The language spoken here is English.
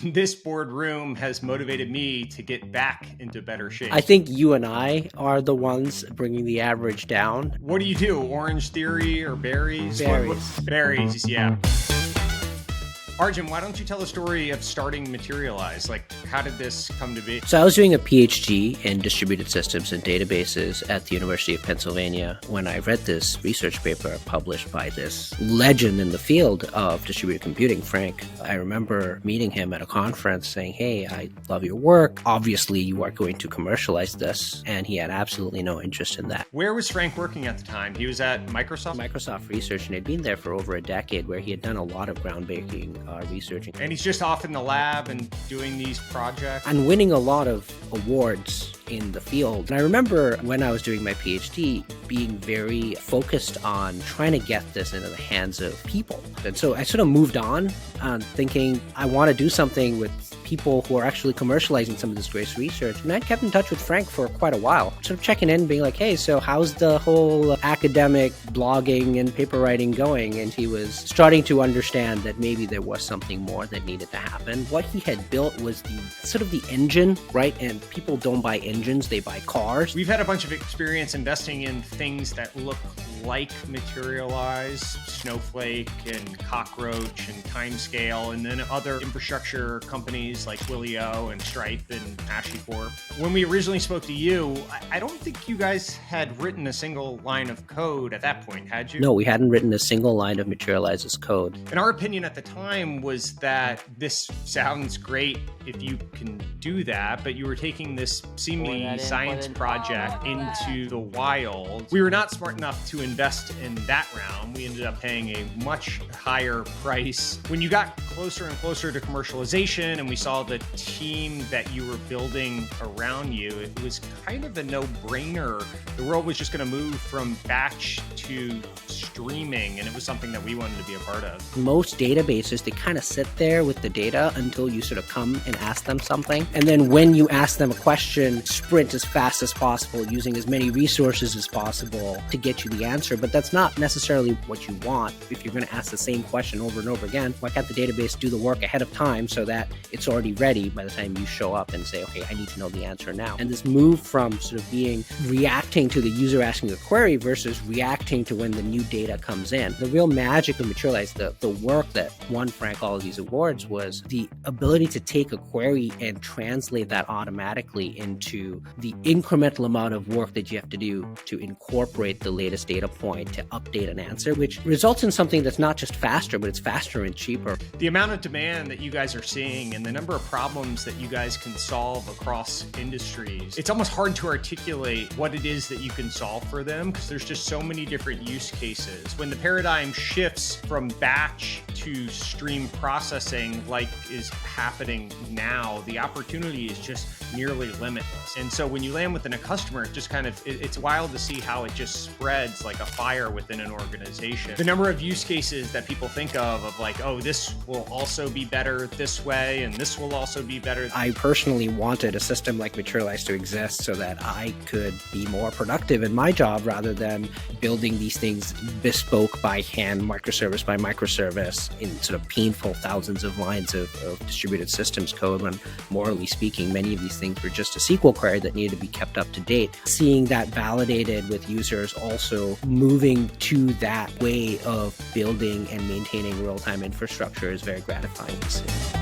This boardroom has motivated me to get back into better shape. I think you and I are the ones bringing the average down. What do you do? Orange theory or berries? Berries. Berries, yeah. Arjun, why don't you tell the story of starting Materialize? Like, how did this come to be? So I was doing a PhD in distributed systems and databases at the University of Pennsylvania when I read this research paper published by this legend in the field of distributed computing, Frank. I remember meeting him at a conference saying, "Hey, I love your work. Obviously, you are going to commercialize this." And he had absolutely no interest in that. Where was Frank working at the time? He was at Microsoft? Microsoft Research, and he'd been there for over a decade, where he had done a lot of groundbreaking researching. And he's just off in the lab and doing these projects? And winning a lot of awards in the field. And I remember when I was doing my PhD being very focused on trying to get this into the hands of people. And so I sort of moved on thinking I want to do something with people who are actually commercializing some of this great research. And I kept in touch with Frank for quite a while, sort of checking in, being like, "Hey, so how's the whole academic blogging and paper writing going?" And he was starting to understand that maybe there was something more that needed to happen. What he had built was the sort of the engine, right? And people don't buy engines, they buy cars. We've had a bunch of experience investing in things that look like Materialize, Snowflake and Cockroach and Timescale, and then other infrastructure companies like Twilio and Stripe and HashiCorp. When we originally spoke to you, I don't think you guys had written a single line of code at that point, had you? No, we hadn't written a single line of Materialize's code. And our opinion at the time was that this sounds great if you can do that, but you were taking this seemingly science project into the wild. We were not smart enough to invest in that round. We ended up paying a much higher price. When you got closer and closer to commercialization and we saw the team that you were building around you, it was kind of a no-brainer. The world was just going to move from batch to streaming, and it was something that we wanted to be a part of. Most databases, they kind of sit there with the data until you sort of come and ask them something. And then when you ask them a question, sprint as fast as possible, using as many resources as possible to get you the answer. But that's not necessarily what you want. If you're going to ask the same question over and over again, why can't the database do the work ahead of time so that it's already ready by the time you show up and say, "Okay, I need to know the answer now." And this move from sort of reacting to the user asking a query versus reacting to when the new data comes in. The real magic of Materialize, the work that won Frank all of these awards, was the ability to take a query and translate that automatically into the incremental amount of work that you have to do to incorporate the latest data point to update an answer, which results in something that's not just faster, but it's faster and cheaper. The amount of demand that you guys are seeing and the number of problems that you guys can solve across industries, it's almost hard to articulate what it is that you can solve for them because there's just so many different use cases. When the paradigm shifts from batch to stream processing like is happening now, the opportunity is just nearly limitless. And so when you land within a customer, it just it's wild to see how it just spreads like a fire within an organization. The number of use cases that people think of like, oh, this will also be better this way, and this will also be better. I personally wanted a system like Materialize to exist so that I could be more productive in my job rather than building these things bespoke by hand, microservice by microservice, in sort of painful thousands of lines of distributed systems code, when morally speaking, many of these things were just a SQL query that needed to be kept up to date. Seeing that validated with users also moving to that way of building and maintaining real-time infrastructure is very gratifying to see.